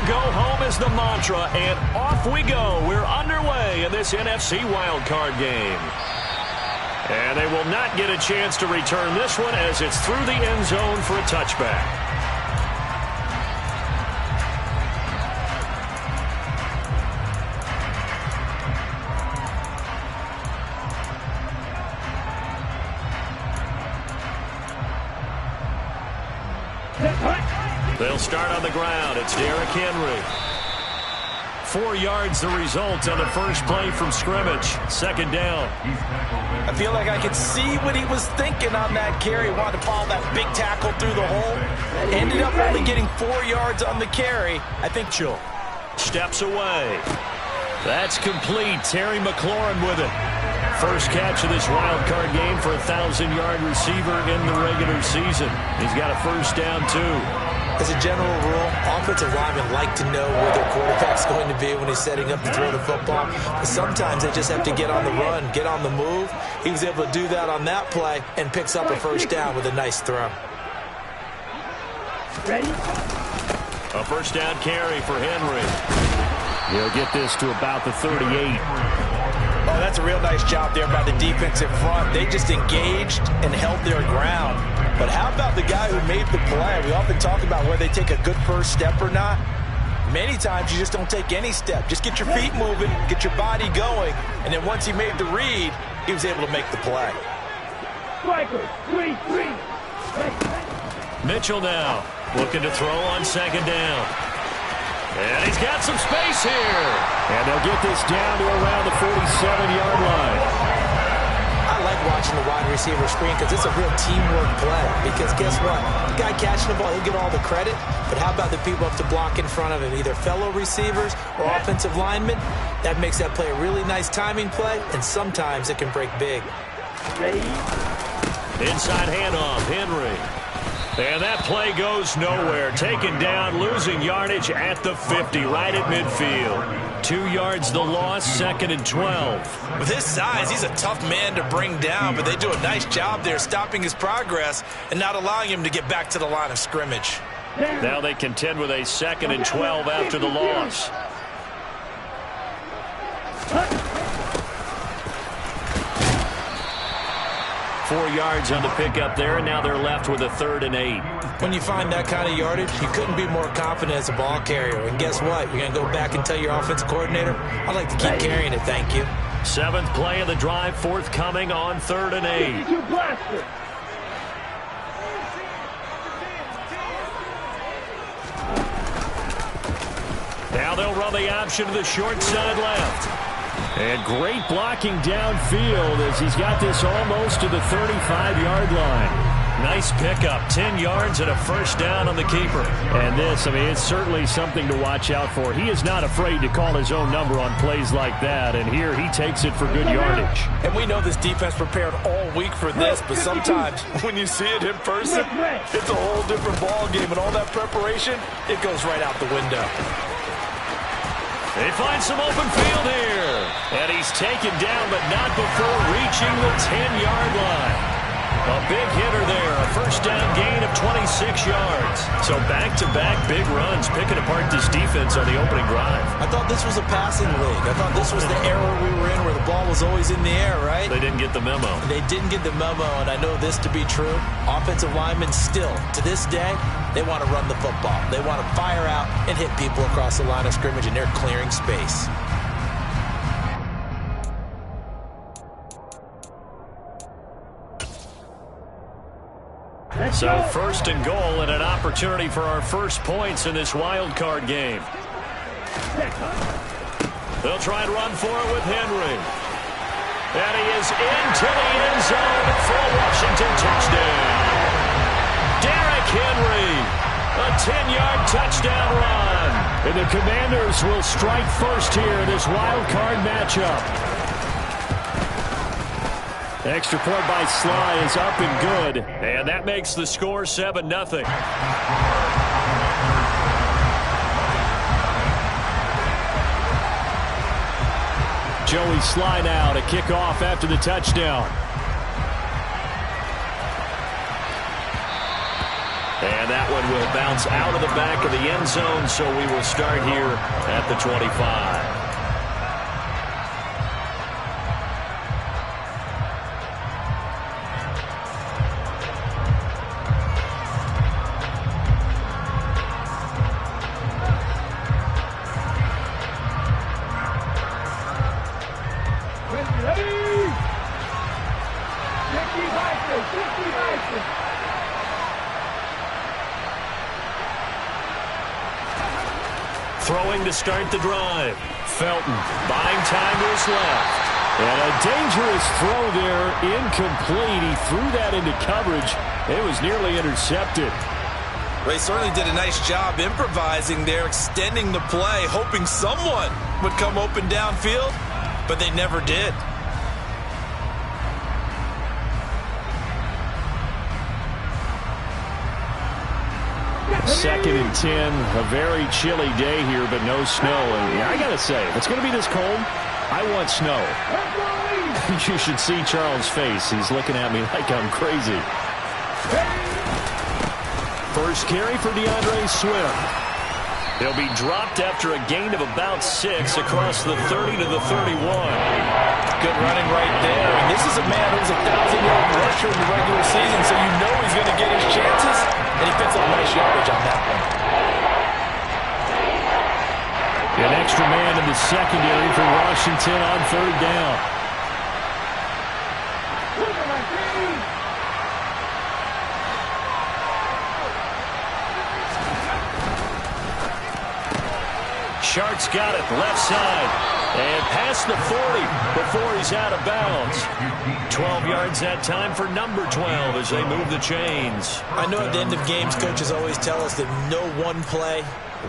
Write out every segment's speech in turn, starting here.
go home is the mantra, and off we go. We're underway in this NFC Wildcard game. And they will not get a chance to return this one as it's through the end zone for a touchback. They'll start on the ground. It's Derrick Henry. 4 yards the result on the first play from scrimmage. Second down. I feel like I could see what he was thinking on that carry. Wanted to follow that big tackle through the hole. Ended up only getting 4 yards on the carry. I think Chill steps away. That's complete. Terry McLaurin with it. First catch of this wild card game for a 1,000-yard receiver in the regular season. He's got a first down, too. As a general rule, offensive linemen like to know where their quarterback's going to be when he's setting up to throw the football. But sometimes they just have to get on the run, get on the move. He was able to do that on that play and picks up a first down with a nice throw. Ready? A first down carry for Henry. He'll get this to about the 38. Oh, that's a real nice job there by the defensive front. They just engaged and held their ground. But how about the guy who made the play? We often talk about whether they take a good first step or not. Many times you just don't take any step. Just get your feet moving, get your body going, and then once he made the read, he was able to make the play. Mitchell now looking to throw on second down. And he's got some space here. And they'll get this down to around the 47-yard line. I like watching the wide receiver screen because it's a real teamwork play. Because guess what? The guy catching the ball, he'll get all the credit. But how about the people up to block in front of him, either fellow receivers or offensive linemen? That makes that play a really nice timing play, and sometimes it can break big. Inside handoff, Henry. And that play goes nowhere. Taken down, losing yardage at the 50, right at midfield. 2 yards the loss, second and 12. With his size, he's a tough man to bring down, but they do a nice job there stopping his progress and not allowing him to get back to the line of scrimmage. Now they contend with a second and 12 after the loss. Four yards on the pickup there, and now they're left with a 3rd and 8. When you find that kind of yardage, you couldn't be more confident as a ball carrier. And guess what? You're going to go back and tell your offensive coordinator, I'd like to keep carrying it, thank you. 7th play of the drive, forthcoming on 3rd and 8. Now they'll run the option to the short side left. And great blocking downfield as he's got this almost to the 35-yard line. Nice pickup, 10 yards and a first down on the keeper. And this, I mean, it's certainly something to watch out for. He is not afraid to call his own number on plays like that, and here he takes it for good yardage. And we know this defense prepared all week for this, but sometimes when you see it in person, it's a whole different ball game, and all that preparation, it goes right out the window. They find some open field here. And he's taken down, but not before reaching the 10-yard line. A big hitter there. A first down gain of 26 yards. So back-to-back big runs, picking apart this defense on the opening drive. I thought this was a passing league. I thought this was the era we were in where the ball was always in the air, right? They didn't get the memo. They didn't get the memo, and I know this to be true. Offensive linemen still, to this day, they want to run the football. They want to fire out and hit people across the line of scrimmage, and they're clearing space. So 1st and goal and an opportunity for our first points in this wild card game. They'll try and run for it with Henry. And he is into the end zone for a Washington touchdown. Derrick Henry, a 10-yard touchdown run. And the Commanders will strike first here in this wild card matchup. Extra point by Sly is up and good. And that makes the score 7-0. Joey Sly now to kick off after the touchdown. And that one will bounce out of the back of the end zone, so we will start here at the 25. Throwing to start the drive. Felton buying time to his left. And a dangerous throw there, incomplete. He threw that into coverage. It was nearly intercepted. Well, he certainly did a nice job improvising there, extending the play, hoping someone would come open downfield, but they never did. Second and 10, a very chilly day here, but no snow. And I got to say, if it's going to be this cold, I want snow. You should see Charles' face. He's looking at me like I'm crazy. First carry for DeAndre Swift. He'll be dropped after a gain of about 6 across the 30 to the 31. Good running right there. And this is a man who's a 1,000-yard rusher in the regular season, so you know he's going to get his chances. And he picks up nice yardage on that one. An extra man in the secondary for Washington on third down. Shark's got it, left side. And past the 40 before he's out of bounds. 12 yards that time for number 12 as they move the chains. I know at the end of games, coaches always tell us that no one play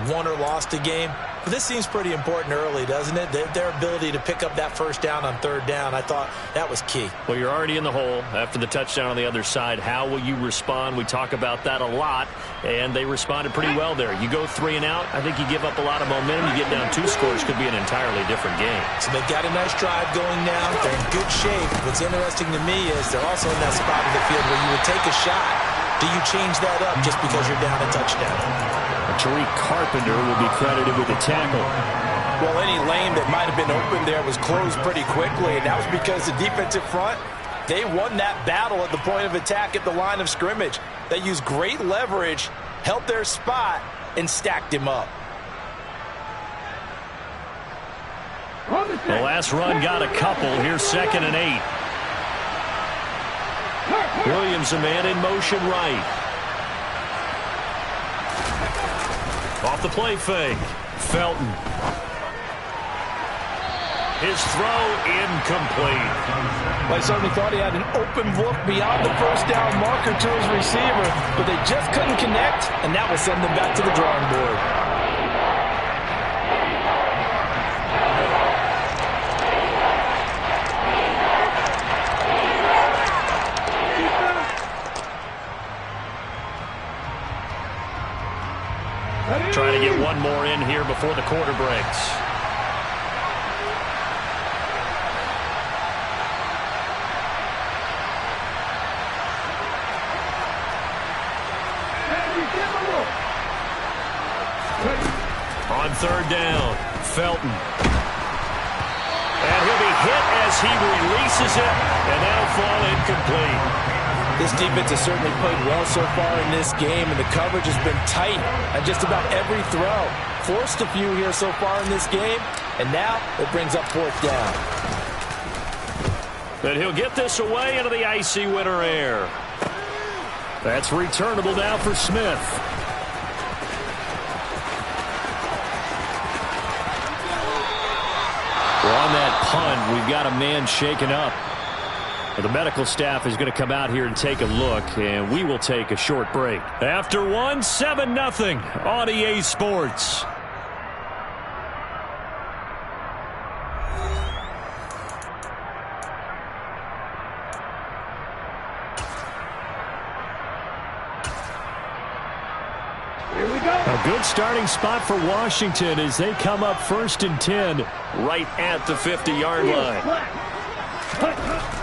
won or lost a game. But this seems pretty important early, doesn't it? Their ability to pick up that first down on third down, I thought that was key. Well, you're already in the hole after the touchdown on the other side. How will you respond? We talk about that a lot, and they responded pretty well there. You go 3 and out, I think you give up a lot of momentum. You get down 2 scores, could be an entirely different game. So they've got a nice drive going now. They're in good shape. What's interesting to me is they're also in that spot of the field where you would take a shot. Do you change that up just because you're down a touchdown? Tariq Carpenter will be credited with the tackle. Well, any lane that might have been open there was closed pretty quickly, and that was because the defensive front, they won that battle at the point of attack at the line of scrimmage. They used great leverage, held their spot, and stacked him up. The last run got a couple. Here's 2nd and 8. Williams, a man in motion right. Off the play fake. Felton. His throw incomplete. Well, I certainly thought he had an open look beyond the first down marker to his receiver, but they just couldn't connect, and that will send them back to the drawing board. Trying to get one more in here before the quarter breaks. On third down, Felton. And he'll be hit as he releases it, and that'll fall incomplete. This defense has certainly played well so far in this game, and the coverage has been tight on just about every throw. Forced a few here so far in this game, and now it brings up 4th down. But he'll get this away into the icy winter air. That's returnable now for Smith. Well, on that punt, we've got a man shaken up. The medical staff is going to come out here and take a look, and we will take a short break. After one, 7-0 on EA Sports. Here we go. A good starting spot for Washington as they come up 1st and 10 right at the 50-yard line.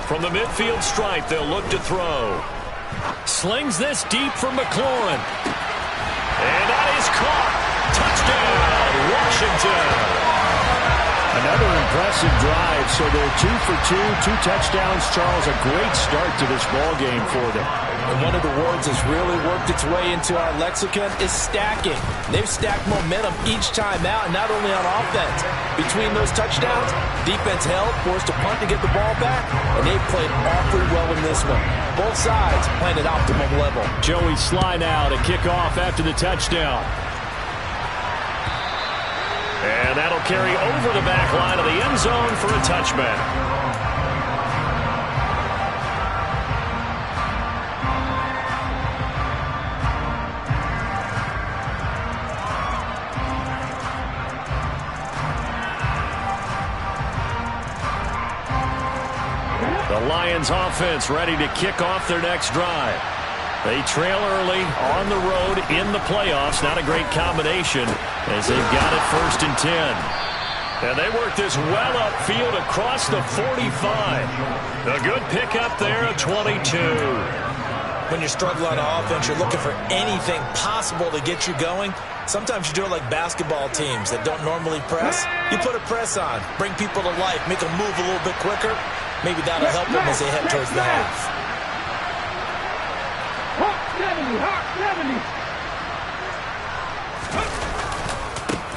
From the midfield stripe, they'll look to throw. slings this deep for McLaurin. And that is caught. Touchdown, Washington. Another impressive drive, so they're 2 for 2, 2 touchdowns. Charles, a great start to this ball game for them. And one of the words that's really worked its way into our lexicon is stacking. They've stacked momentum each time out, and not only on offense. Between those touchdowns, defense held, forced a punt to get the ball back, and they've played awfully well in this one. Both sides playing at optimum level. Joey Sly now to kick off after the touchdown. And that'll carry over the back line of the end zone for a touchback. The Lions offense ready to kick off their next drive. They trail early on the road in the playoffs. Not a great combination as they've got it 1st and 10. And they work this well upfield across the 45. A good pickup there at 22. When you struggle on offense, you're looking for anything possible to get you going. Sometimes you do it like basketball teams that don't normally press. You put a press on, bring people to life, make them move a little bit quicker. Maybe that'll help them as they head towards the half.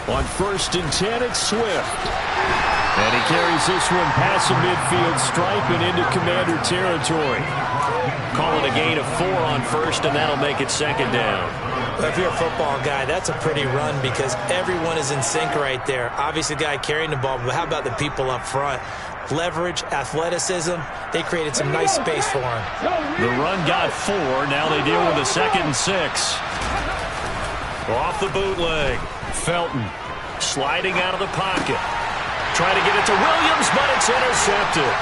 On 1st and 10, it's Swift. And he carries this one past the midfield stripe and into Commander territory. Call it a gain of 4 on 1st, and that'll make it 2nd down. Well, if you're a football guy, that's a pretty run because everyone is in sync right there. Obviously, the guy carrying the ball, but how about the people up front? Leverage, athleticism, they created some nice space for him. The run got 4. Now they deal with a 2nd and 6. Off the bootleg. Felton sliding out of the pocket. Trying to get it to Williams, but it's intercepted.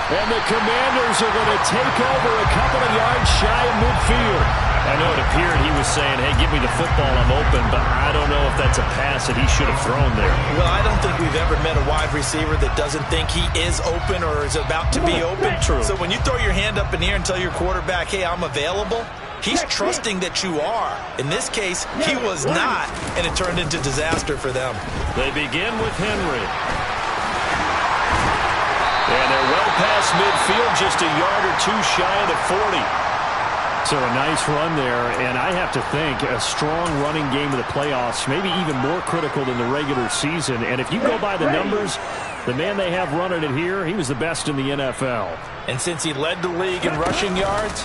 And the Commanders are going to take over a couple of yards shy of midfield. I know it appeared he was saying, hey, give me the football, I'm open, but I don't know if that's a pass that he should have thrown there. Well, I don't think we've ever met a wide receiver that doesn't think he is open or is about to be open. True. So when you throw your hand up in the air and tell your quarterback, hey, I'm available, he's trusting that you are. In this case, he was not, and it turned into disaster for them. They begin with Henry. And they're well past midfield, just a yard or 2 shy of the 40. So a nice run there, and I have to think a strong running game of the playoffs, maybe even more critical than the regular season. And if you go by the numbers, the man they have running it here, he was the best in the NFL. And since he led the league in rushing yards,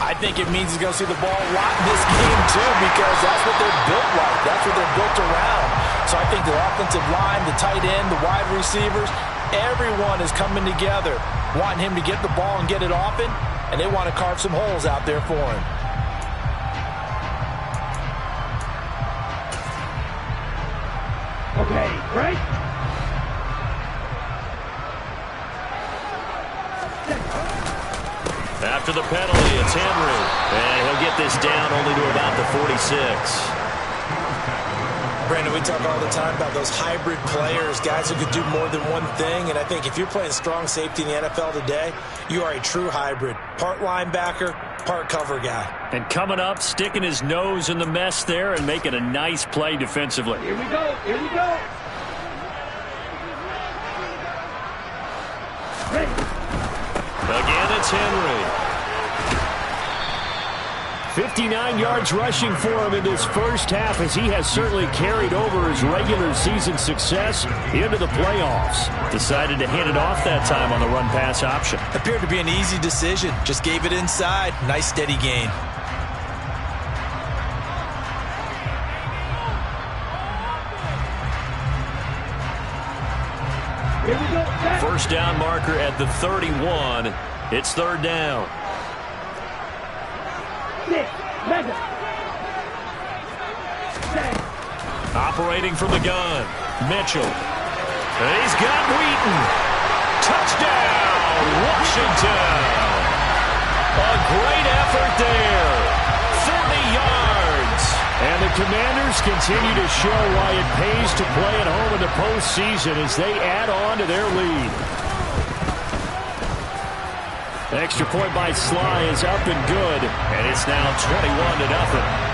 I think it means he's going to see the ball a lot in this game too, because that's what they're built like. That's what they're built around. So I think the offensive line, the tight end, the wide receivers, everyone is coming together, wanting him to get the ball and get it often. And they want to carve some holes out there for him. Okay, great. After the penalty, it's Henry. And he'll get this down only to about the 46. Brandon, we talk all the time about those hybrid players, guys who could do more than one thing. And I think if you're playing strong safety in the NFL today, you are a true hybrid. Part linebacker, part cover guy. And coming up, sticking his nose in the mess there and making a nice play defensively. Here we go. Here we go. Ready. Again, it's Henry. 59 yards rushing for him in this first half, as he has certainly carried over his regular season success into the playoffs. Decided to hand it off that time on the run-pass option. Appeared to be an easy decision. Just gave it inside. Nice steady gain. Here we go. First down marker at the 31. It's 3rd down. Operating from the gun, Mitchell. And he's got Wheaton. Touchdown, Washington. A great effort there. 40 yards. And the Commanders continue to show why it pays to play at home in the postseason as they add on to their lead. Extra point by Sly is up and good, and it's now 21-0.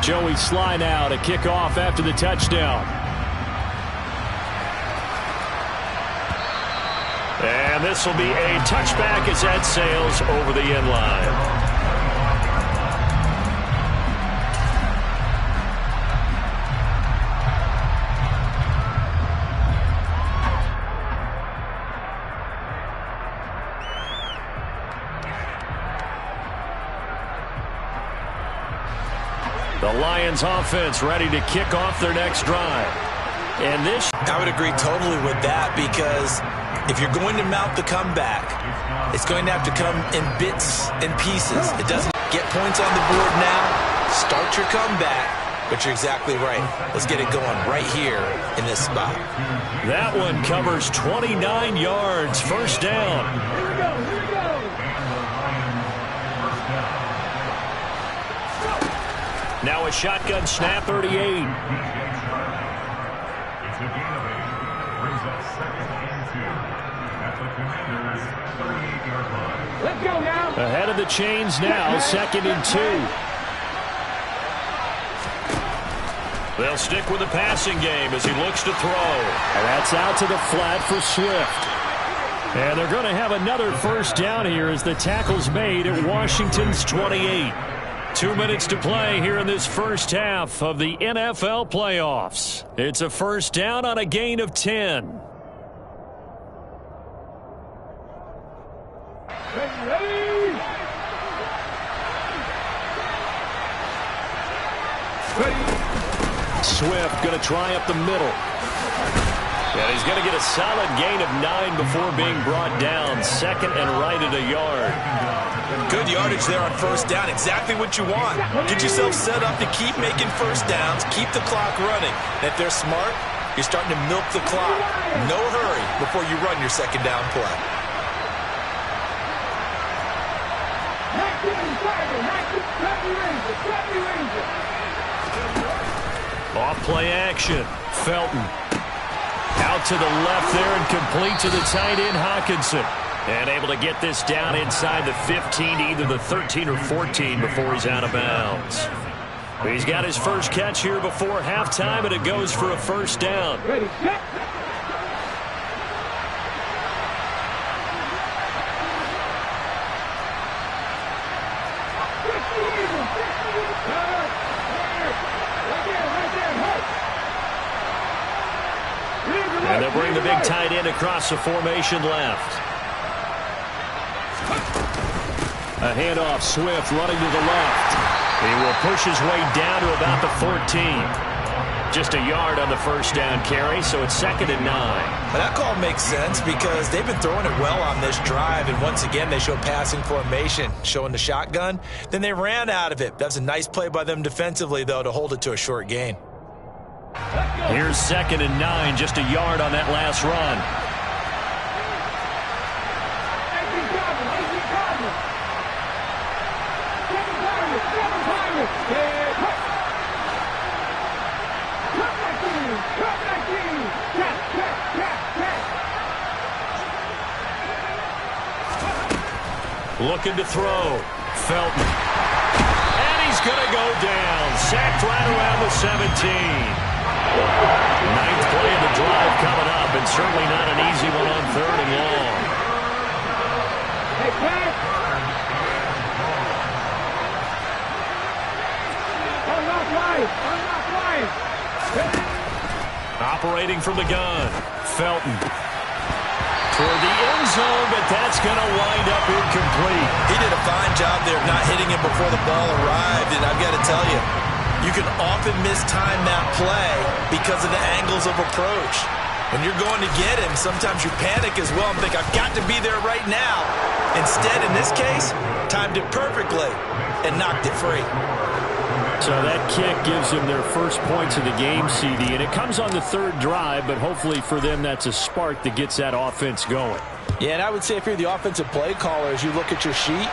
Joey Sly now to kick off after the touchdown. And this will be a touchback as that sails over the end line. The Lions offense ready to kick off their next drive. And this... I would agree totally with that, because if you're going to mount the comeback, it's going to have to come in bits and pieces. It doesn't get points on the board now. Start your comeback, but you're exactly right. Let's get it going right here in this spot. That one covers 29 yards. First down. Here we go. Now a shotgun snap, 38. It's a gain of 8. Brings up 2nd and 2 at the Commanders' 38-yard line. Let's go now. Ahead of the chains now, 2nd and 2. They'll stick with the passing game as he looks to throw. And that's out to the flat for Swift. And they're going to have another first down here as the tackle's made at Washington's 28. 2 minutes to play here in this first half of the NFL playoffs. It's a first down on a gain of 10. Ready. Swift going to try up the middle. And he's going to get a solid gain of 9 before being brought down. 2nd and right at a yard. Good yardage there on first down. Exactly what you want. Get yourself set up to keep making first downs. Keep the clock running. And if they're smart, you're starting to milk the clock. No hurry before you run your second down play. Off play action. Felton. Out to the left there and complete to the tight end, Hawkinson. And able to get this down inside the 15 to either the 13 or 14 before he's out of bounds. He's got his first catch here before halftime, and it goes for a first down. Ready, set. And they'll bring the big tight end across the formation left. A handoff, Swift running to the left. He will push his way down to about the 14. Just a yard on the first down carry, so it's 2nd and 9. But that call makes sense because they've been throwing it well on this drive, and once again they show passing formation, showing the shotgun. Then they ran out of it. That's a nice play by them defensively, though, to hold it to a short gain. Here's 2nd and 9, just a yard on that last run. Looking to throw. Felton. And he's going to go down. Sacked right around the 17. 9th play of the drive coming up, and certainly not an easy one on 3rd and long. Hey, Pat. Unlock line. Operating from the gun. Felton. Toward the end zone, but that's going to wind up incomplete. He did a fine job there of not hitting him before the ball arrived, and I've got to tell you, you can often mistime that play because of the angles of approach. When you're going to get him, sometimes you panic as well and think, I've got to be there right now. Instead, in this case, timed it perfectly and knocked it free. So that kick gives them their first points of the game, CD, and it comes on the 3rd drive, but hopefully for them that's a spark that gets that offense going. Yeah, and I would say if you're the offensive play caller, as you look at your sheet,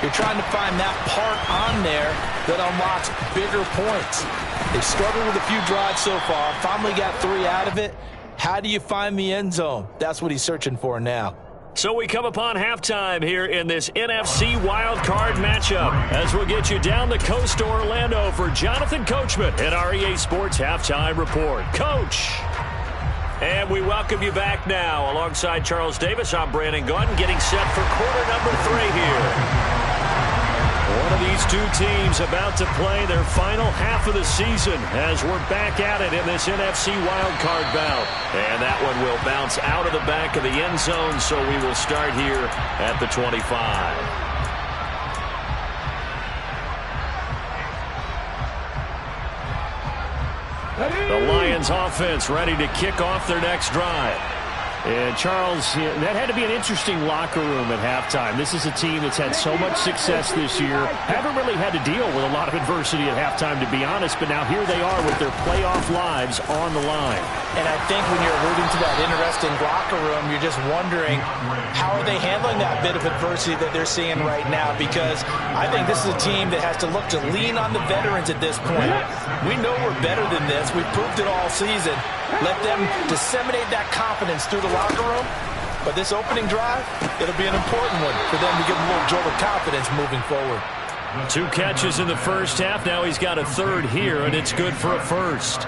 you're trying to find that part on there that unlocks bigger points. They struggled with a few drives so far, finally got 3 out of it. How do you find the end zone? That's what he's searching for now. So we come upon halftime here in this NFC Wildcard matchup as we'll get you down the coast to Orlando for Jonathan Coachman at our EA Sports Halftime Report. Coach! And we welcome you back now. Alongside Charles Davis, I'm Brandon Gaudin, getting set for quarter number 3 here. One of these two teams about to play their final half of the season as we're back at it in this NFC wildcard bout. And that one will bounce out of the back of the end zone, so we will start here at the 25. The Lions offense ready to kick off their next drive. And Charles, that had to be an interesting locker room at halftime. This is a team that's had so much success this year. Haven't really had to deal with a lot of adversity at halftime, to be honest, but now here they are with their playoff lives on the line. And I think when you're alluding to that interesting locker room, you're just wondering how are they handling that bit of adversity that they're seeing right now, because I think this is a team that has to look to lean on the veterans at this point. We know we're better than this. We've proved it all season. Let them disseminate that confidence through the locker room. But this opening drive, it'll be an important one for them to give them a little jolt of confidence moving forward. 2 catches in the first half. Now he's got a third here, and it's good for a first.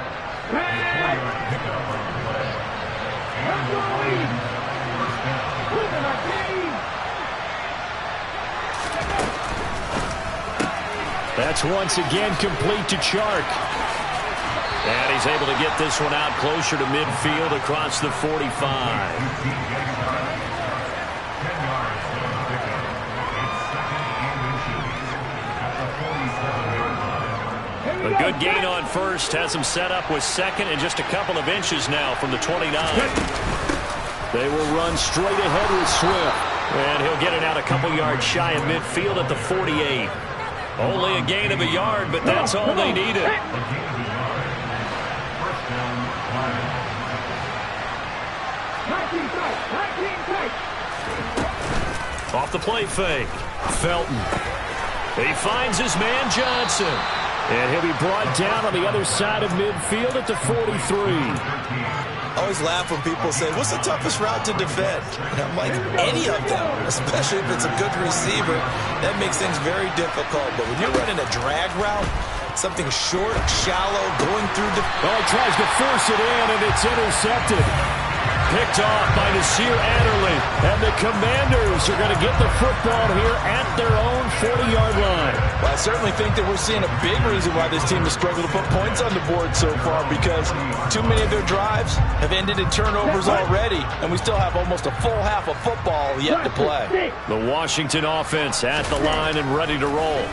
That's once again complete to Chark. And he's able to get this one out closer to midfield across the 45. A good gain on first has him set up with second and just a couple of inches now from the 29. They will run straight ahead with Swift. And he'll get it out a couple yards shy of midfield at the 48. Only a gain of a yard, but that's all they needed. Off the play fake. Felton. He finds his man Johnson. And he'll be brought down on the other side of midfield at the 43. I always laugh when people say, what's the toughest route to defend? And I'm like, any of them, especially if it's a good receiver, that makes things very difficult. But when you're running a drag route, something short, shallow, going through the... Oh, he tries to force it in, and it's intercepted. Picked off by Nasir Adderley. And the Commanders are going to get the football here at their own 40-yard line. Well, I certainly think that we're seeing a big reason why this team has struggled to put points on the board so far, because too many of their drives have ended in turnovers already, and we still have almost a full half of football yet to play. The Washington offense at the line and ready to roll.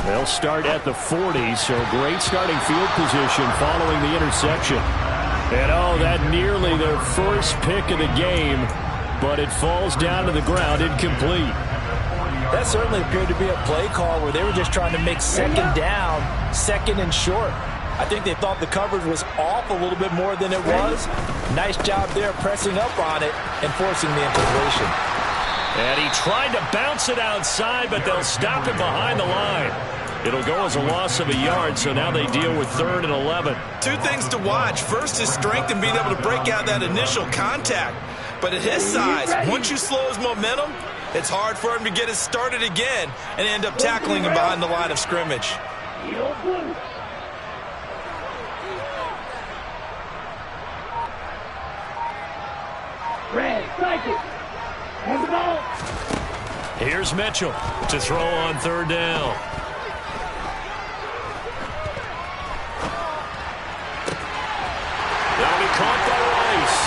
They'll start at the 40, so great starting field position following the interception. And oh, that nearly their first pick of the game, but it falls down to the ground incomplete. That certainly appeared to be a play call where they were just trying to make second down, second and short. I think they thought the coverage was off a little bit more than it was. Nice job there pressing up on it and forcing the incompletion. And he tried to bounce it outside, but they'll stop it behind the line. It'll go as a loss of a yard, so now they deal with 3rd and 11. 2 things to watch. First, his strength and being able to break out that initial contact. But at his size, once you slow his momentum, it's hard for him to get it started again and end up tackling him behind the line of scrimmage. Here's Mitchell to throw on 3rd down. That'll be caught by Rice.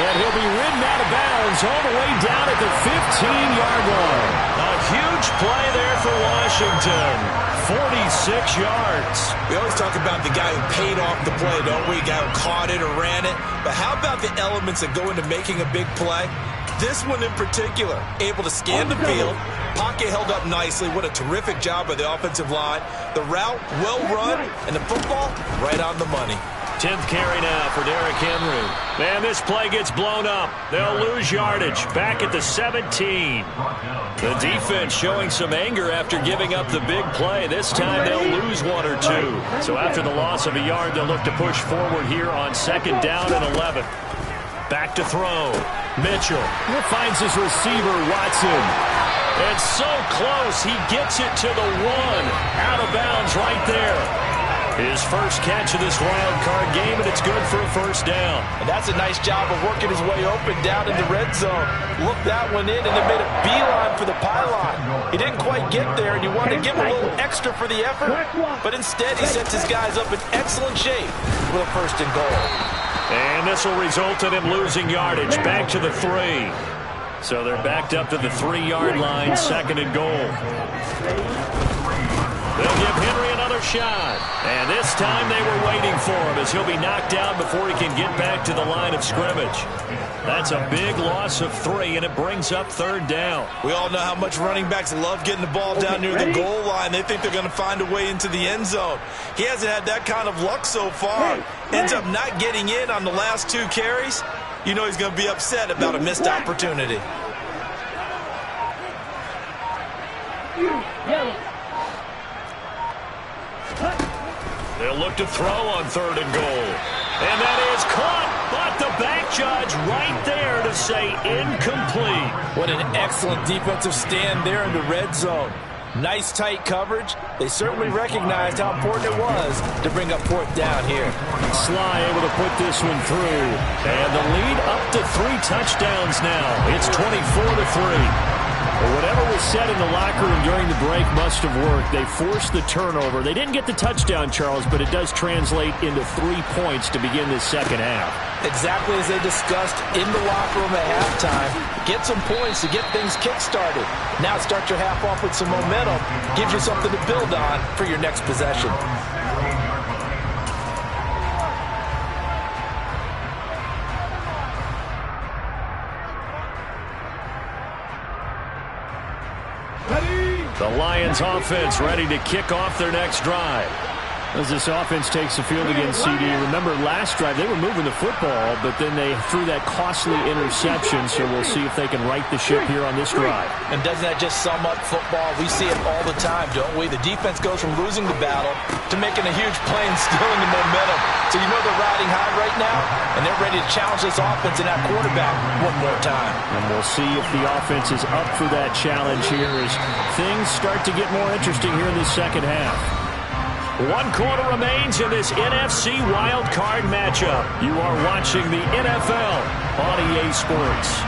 And he'll be ridden out of bounds all the way down at the 15-yard line. A huge play there for Washington. 46 yards. We always talk about the guy who paid off the play, don't we? The guy who caught it or ran it. But how about the elements that go into making a big play? This one in particular, able to scan the field. Pocket held up nicely. What a terrific job by the offensive line. The route, well run, and the football, right on the money. 10th carry now for Derrick Henry. Man, this play gets blown up. They'll lose yardage. Back at the 17. The defense showing some anger after giving up the big play. This time they'll lose 1 or 2. So after the loss of a yard, they'll look to push forward here on 2nd down and 11. Back to throw. Mitchell finds his receiver, Watson. And so close, he gets it to the 1. Out of bounds right there. His first catch of this wild card game, and it's good for a first down. And that's a nice job of working his way open down in the red zone. Looked that one in, and then made a beeline for the pylon. He didn't quite get there, and you wanted to give him a little extra for the effort. But instead, he sets his guys up in excellent shape with a 1st and goal. And this will result in him losing yardage. Back to the 3. So they're backed up to the 3-yard line, 2nd and goal. They'll give Henry another shot. And this time they were waiting for him as he'll be knocked down before he can get back to the line of scrimmage. That's a big loss of 3, and it brings up 3rd down. We all know how much running backs love getting the ball down near the goal line. They think they're going to find a way into the end zone. He hasn't had that kind of luck so far. Ends up not getting in on the last 2 carries. You know he's going to be upset about a missed opportunity. They'll look to throw on 3rd and goal. And that is caught, but the back judge right there to say incomplete. What an excellent defensive stand there in the red zone. Nice tight coverage. They certainly recognized how important it was to bring up 4th down here. Sly able to put this one through. And the lead up to 3 touchdowns now. It's 24-3. But whatever was said in the locker room during the break must have worked. They forced the turnover. They didn't get the touchdown, Charles, but it does translate into 3 points to begin this 2nd half. Exactly as they discussed in the locker room at halftime. Get some points to get things kick-started. Now start your half off with some momentum. Gives you something to build on for your next possession. The Lions offense ready to kick off their next drive. As this offense takes the field against CD. Remember, last drive they were moving the football, but then they threw that costly interception, so we'll see if they can right the ship here on this drive. And doesn't that just sum up football? We see it all the time, don't we? The defense goes from losing the battle to making a huge play and stealing the momentum. So you know they're riding high right now, and they're ready to challenge this offense and that quarterback one more time. And we'll see if the offense is up for that challenge here as things start to get more interesting here in the 2nd half. 1 quarter remains in this NFC Wildcard matchup. You are watching the NFL on EA Sports.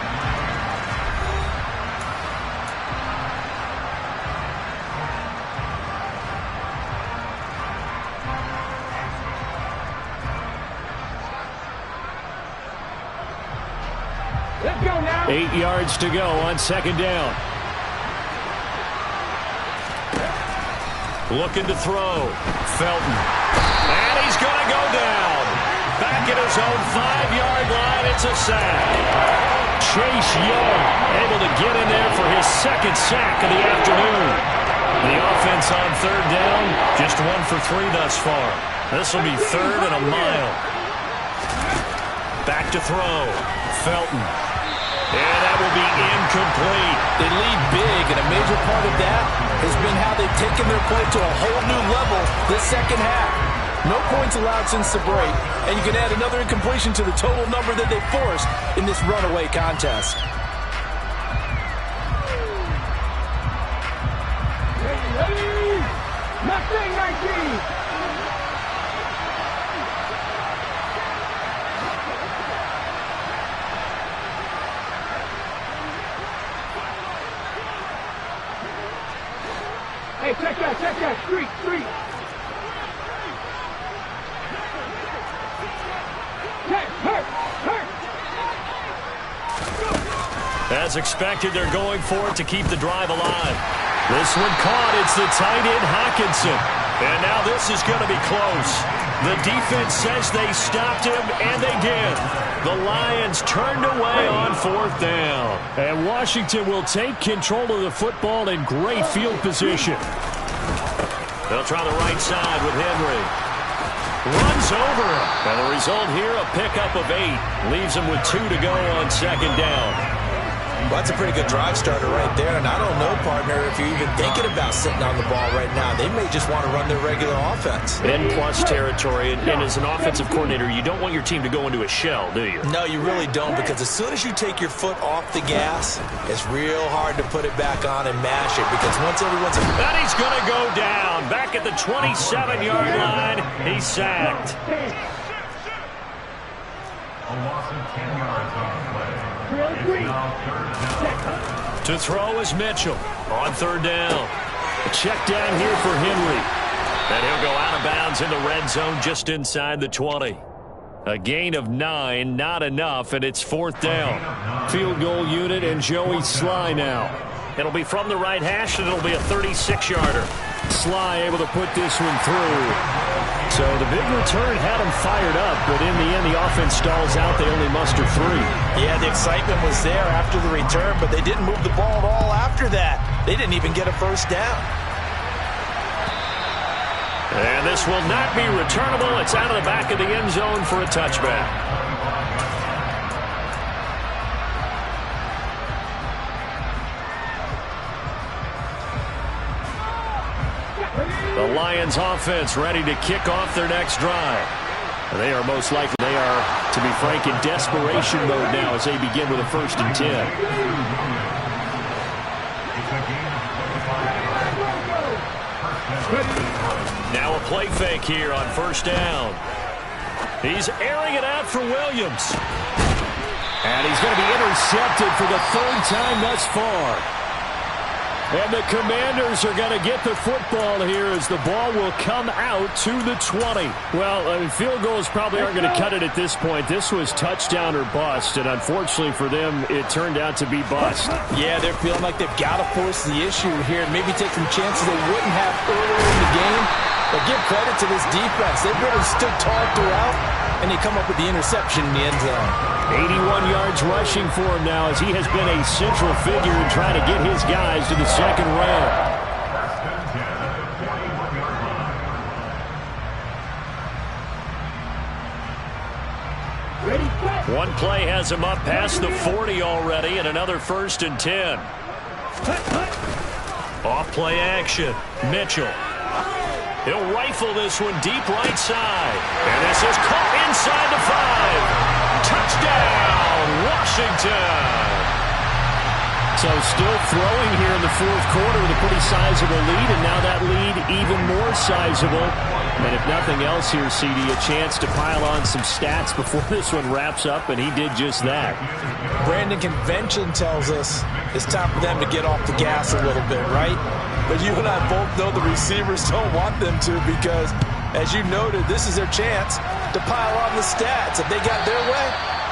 Let's go now. 8 yards to go on 2nd down. Looking to throw. Felton. And he's going to go down. Back at his own 5-yard line. It's a sack. Chase Young able to get in there for his 2nd sack of the afternoon. The offense on 3rd down, just 1 for 3 thus far. This will be 3rd and a mile. Back to throw. Felton. And that will be incomplete. They lead big, and a major part of that has been how they've taken their play to a whole new level this 2nd half. No points allowed since the break, and you can add another incompletion to the total number that they forced in this runaway contest. Ready? Nothing, 19. Hey, check that, street. Hurt. As expected, they're going for it to keep the drive alive. This one caught. It's the tight end, Hockenson. And now this is going to be close. The defense says they stopped him, and they did. The Lions turned away on 4th down. And Washington will take control of the football in great field position. They'll try the right side with Henry. Runs over him. And the result here, a pickup of 8. Leaves him with 2 to go on second down. Well, that's a pretty good drive starter right there. And I don't know, partner, if you're even thinking about sitting on the ball right now. They may just want to run their regular offense. N-plus territory. And as an offensive coordinator, you don't want your team to go into a shell, do you? No, you really don't, because as soon as you take your foot off the gas, it's real hard to put it back on and mash it, because once everyone's... And he's going to go down. Back at the 27-yard line. He's sacked. A loss of 10 yards on the play. To throw is Mitchell on third down. A check down here for Henry. And he'll go out of bounds in the red zone just inside the 20. A gain of 9, not enough, and it's fourth down. Field goal unit and Joey Sly now. It'll be from the right hash, and it'll be a 36-yarder. Sly able to put this one through. So the big return had him fired up, but in the end, the offense stalls out. They only muster 3. Yeah, the excitement was there after the return, but they didn't move the ball at all after that. They didn't even get a first down. And this will not be returnable. It's out of the back of the end zone for a touchback. The Lions offense ready to kick off their next drive. They are most likely, to be frank, in desperation mode now as they begin with a 1st and 10. Now a play fake here on first down. He's airing it out for Williams. And he's going to be intercepted for the 3rd time thus far. And the Commanders are going to get the football here as the ball will come out to the 20. Well, I mean, field goals probably aren't going to cut it at this point. This was touchdown or bust, and unfortunately for them, it turned out to be bust. Yeah, they're feeling like they've got to force the issue here and maybe take some chances they wouldn't have earlier in the game. But give credit to this defense. They've really stood tall throughout, and they come up with the interception in the end zone. 81 yards rushing for him now as he has been a central figure in trying to get his guys to the second round. One play has him up past the 40 already, and another 1st and 10. Off play action. Mitchell. He'll rifle this one deep right side. And this is caught inside the 5. Touchdown, Washington. So still throwing here in the 4th quarter with a pretty sizable lead, and now that lead even more sizable. And if nothing else here, CD, a chance to pile on some stats before this one wraps up, and he did just that. Brandon, convention tells us it's time for them to get off the gas a little bit, right? But you and I both know the receivers don't want them to, because, as you noted, this is their chance to pile on the stats. If they got their way,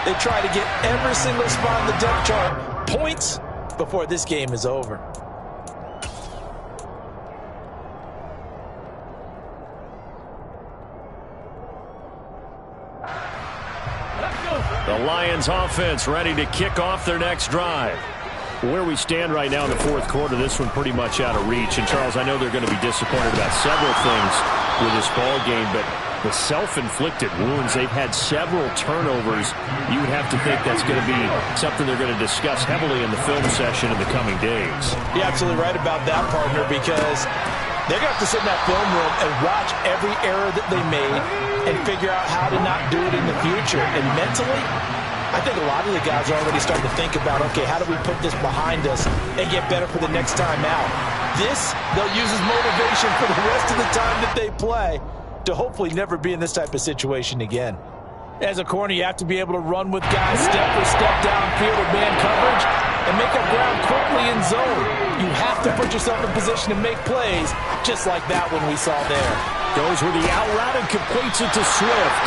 they try to get every single spot in the depth chart points before this game is over. The Lions offense ready to kick off their next drive. Where we stand right now in the 4th quarter, this one pretty much out of reach. And, Charles, I know they're going to be disappointed about several things with this ball game, but the self-inflicted wounds, they've had several turnovers. You would have to think that's going to be something they're going to discuss heavily in the film session in the coming days. You're absolutely right about that, partner, because they're going to have to sit in that film room and watch every error that they made and figure out how to not do it in the future. And mentally, I think a lot of the guys are already starting to think about, okay, how do we put this behind us and get better for the next time out? This, they'll use as motivation for the rest of the time that they play to hopefully never be in this type of situation again. As a corner, you have to be able to run with guys step for step downfield or man coverage and make up ground quickly in zone. You have to put yourself in position to make plays, just like that one we saw there. Goes with the out route and completes it to Swift.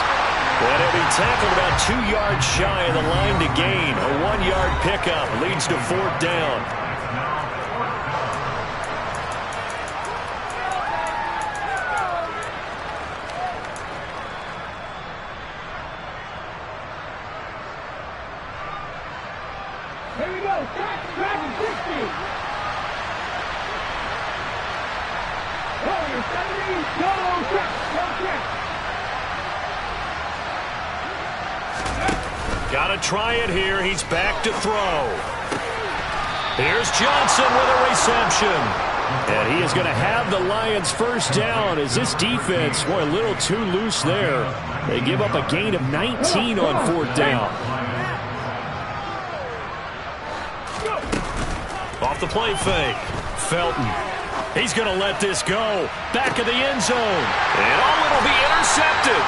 And he'll be tackled about 2 yards shy of the line to gain. A 1-yard pickup leads to 4th down. Here we go. Track 60. Oh, you're 70. Go, check. Got to try it here. He's back to throw. Here's Johnson with a reception. And he is going to have the Lions first down as this defense, boy, a little too loose there. They give up a gain of 19 on 4th down. Off the play fake. Felton. He's going to let this go. Back of the end zone. And it'll be intercepted.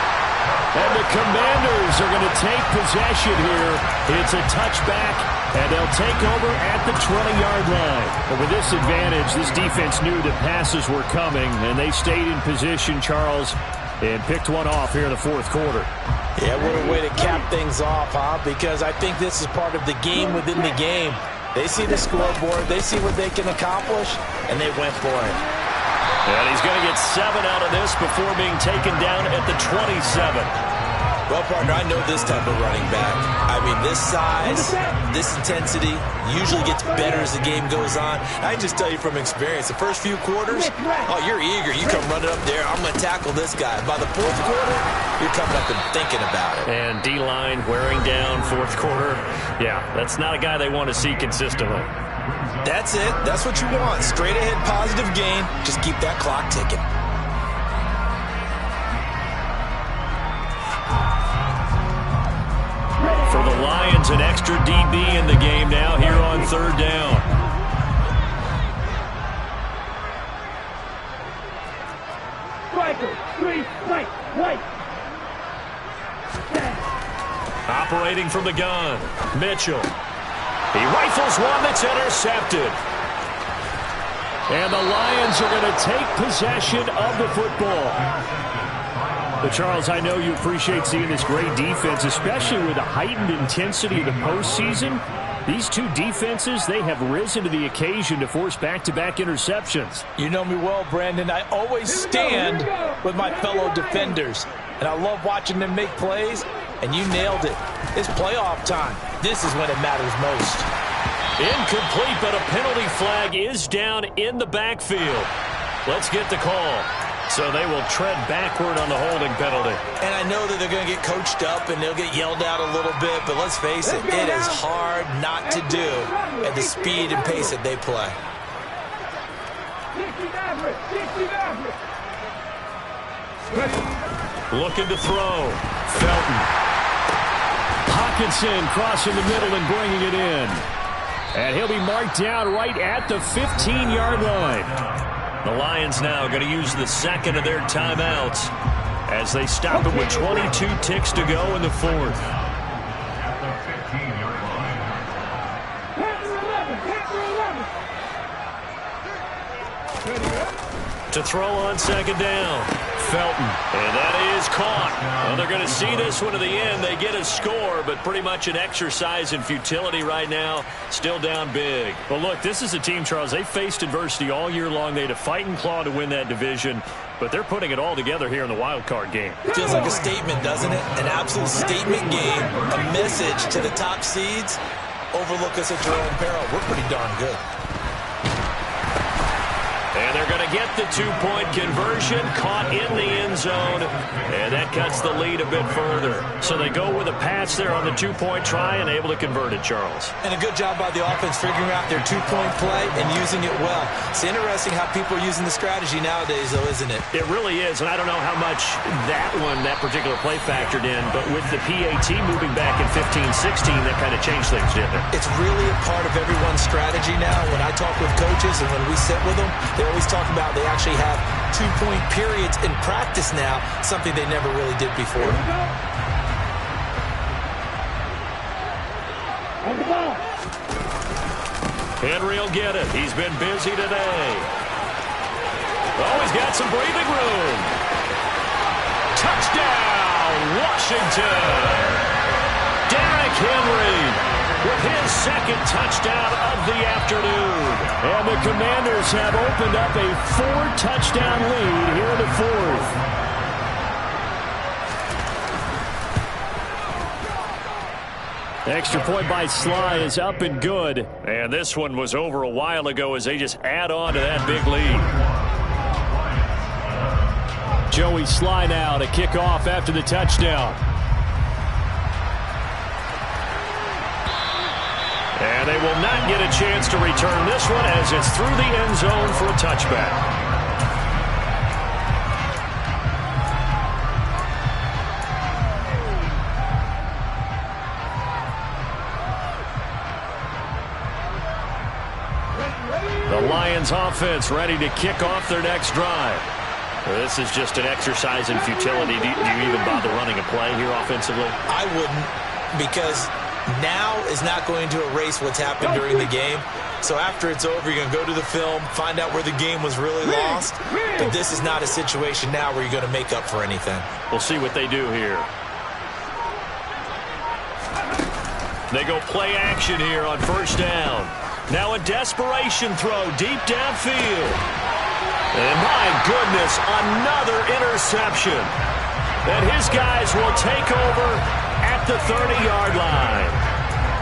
And the Commanders are going to take possession here. It's a touchback, and they'll take over at the 20-yard line. But with this advantage, this defense knew the passes were coming, and they stayed in position, Charles, and picked one off here in the 4th quarter. Yeah, what a way to cap things off, huh? Because I think this is part of the game within the game. They see the scoreboard, they see what they can accomplish, and they went for it. And he's going to get 7 out of this before being taken down at the 27. Well, partner, I know this type of running back. I mean, this size, this intensity usually gets better as the game goes on. I can just tell you from experience, the first few quarters, oh, you're eager. You come running up there, I'm going to tackle this guy. By the 4th quarter, you're coming up and thinking about it. And D-line wearing down 4th quarter. Yeah, that's not a guy they want to see consistently. That's it. That's what you want. Straight ahead positive gain. Just keep that clock ticking. For the Lions, an extra DB in the game now here on 3rd down. Striker, 3, right. Operating from the gun, Mitchell. He rifles one that's intercepted. And the Lions are going to take possession of the football. But Charles, I know you appreciate seeing this great defense, especially with the heightened intensity of the postseason. These two defenses, they have risen to the occasion to force back-to-back interceptions. You know me well, Brandon. I always stand with my fellow defenders. And I love watching them make plays, and you nailed it. It's playoff time. This is when it matters most. Incomplete, but a penalty flag is down in the backfield. Let's get the call. So they will tread backward on the holding penalty. And I know that they're going to get coached up and they'll get yelled out a little bit, but let's face it, it is hard not to do at the speed and pace that they play. Looking to throw. Felton. Hawkinson crossing the middle and bringing it in. And he'll be marked down right at the 15-yard line. The Lions now going to use the second of their timeouts as they stop it with 22 ticks to go in the 4th. At the 15-yard line. To throw on 2nd down. Felton. And that is caught. Well, they're going to see this one to the end. They get a score, but pretty much an exercise in futility right now. Still down big. Well, look, this is a team, Charles. They faced adversity all year long. They had to fight and claw to win that division, but they're putting it all together here in the wild card game. It feels like a statement, doesn't it? An absolute statement game. A message to the top seeds. Overlook us at your own peril. We're pretty darn good. And they're going to get the 2-point conversion, caught in the end zone, and that cuts the lead a bit further. So they go with a pass there on the 2-point try and able to convert it, Charles. And a good job by the offense figuring out their 2-point play and using it well. It's interesting how people are using the strategy nowadays, though, isn't it? It really is, and I don't know how much that particular play factored in, but with the PAT moving back in 15-16, that kind of changed things, didn't it? It's really a part of everyone's strategy now. When I talk with coaches and when we sit with them, they always talk about they actually have 2-point periods in practice now, something they never really did before. Henry will get it. He's been busy today. Oh, he's got some breathing room. Touchdown, Washington. Derrick Henry with his second touchdown of the afternoon. And the Commanders have opened up a 4-touchdown lead here in the 4th. Extra point by Sly is up and good. And this one was over a while ago as they just add on to that big lead. Joey Sly now to kick off after the touchdown. And they will not get a chance to return this one as it's through the end zone for a touchback. The Lions offense ready to kick off their next drive. This is just an exercise in futility. Do you even bother running a play here offensively? I wouldn't, because now is not going to erase what's happened during the game. So after it's over, you're going to go to the film, find out where the game was really lost. But this is not a situation now where you're going to make up for anything. We'll see what they do here. They go play action here on first down. Now a desperation throw deep downfield. And my goodness, another interception. And his guys will take over at the 30-yard line.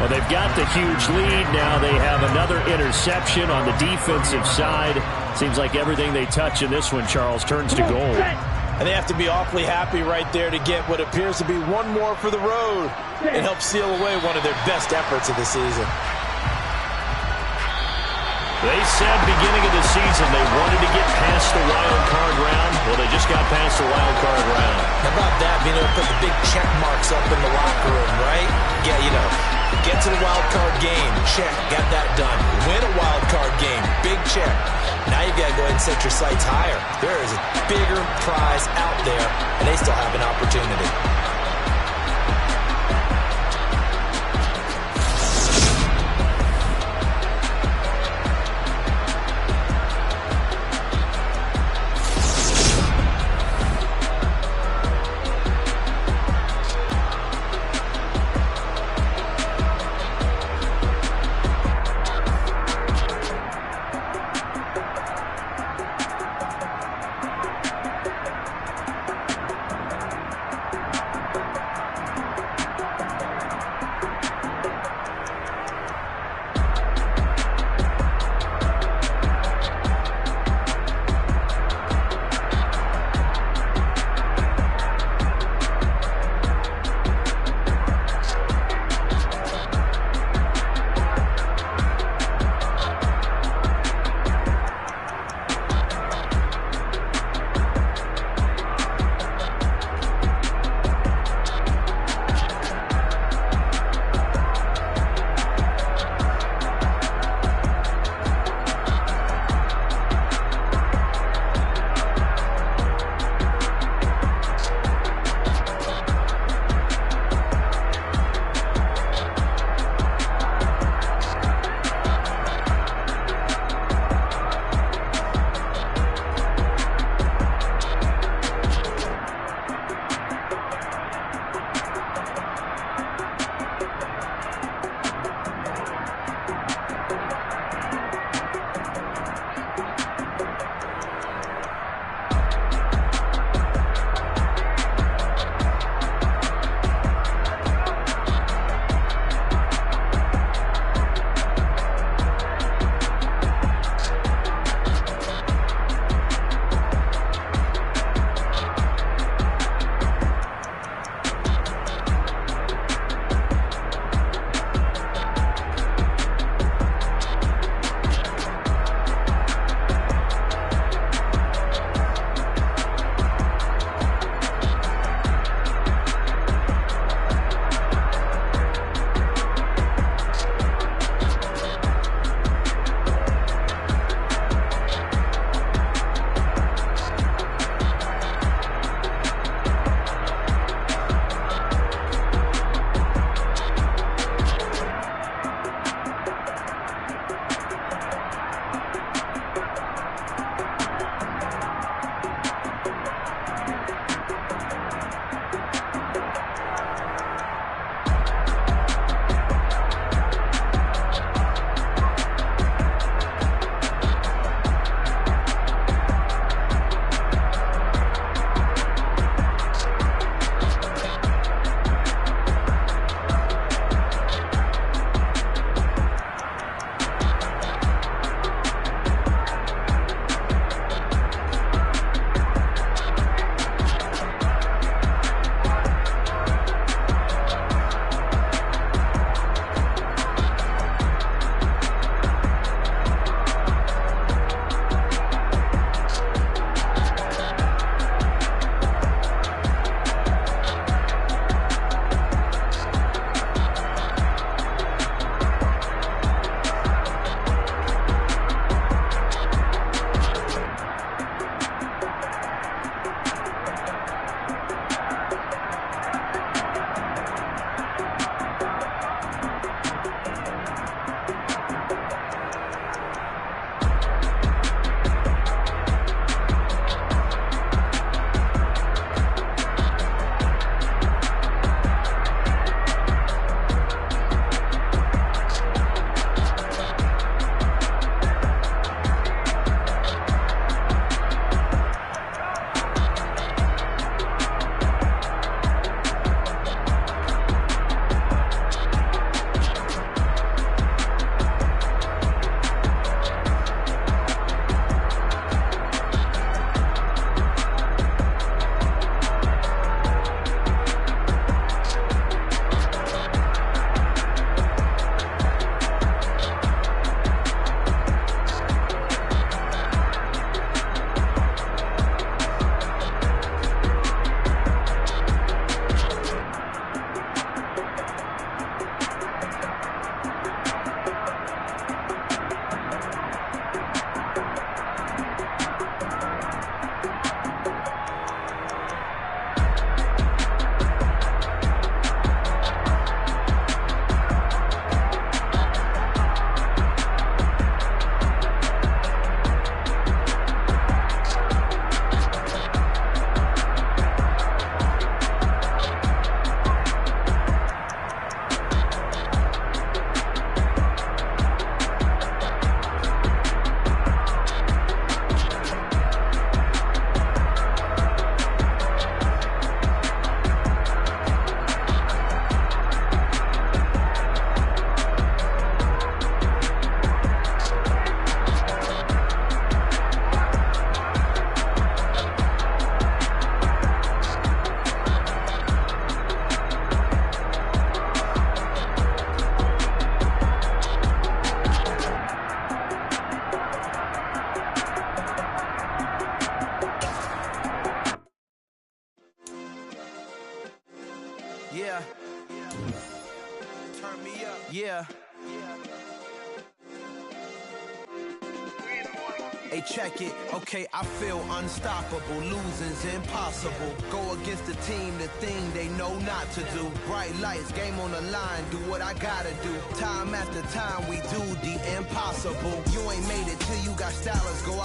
Well, they've got the huge lead. Now they have another interception on the defensive side. Seems like everything they touch in this one, Charles, turns to gold. And they have to be awfully happy right there to get what appears to be one more for the road and help seal away one of their best efforts of the season. They said beginning of the season they wanted to get past the wild card round. Well, they just got past the wild card round. How about that, being able to put the big check marks up in the locker room, right? Yeah, you know, get to the wild card game, check, got that done. Win a wild card game, big check. Now you've got to go ahead and set your sights higher. There is a bigger prize out there, and they still have an opportunity. Yeah. Turn me up. Yeah. Hey, check it. Okay, I feel unstoppable. Losing's impossible. Go against the team, the thing they know not to do. Bright lights, game on the line. Do what I gotta do. Time after time, we do the impossible. You ain't made it till you got stylers. Go out.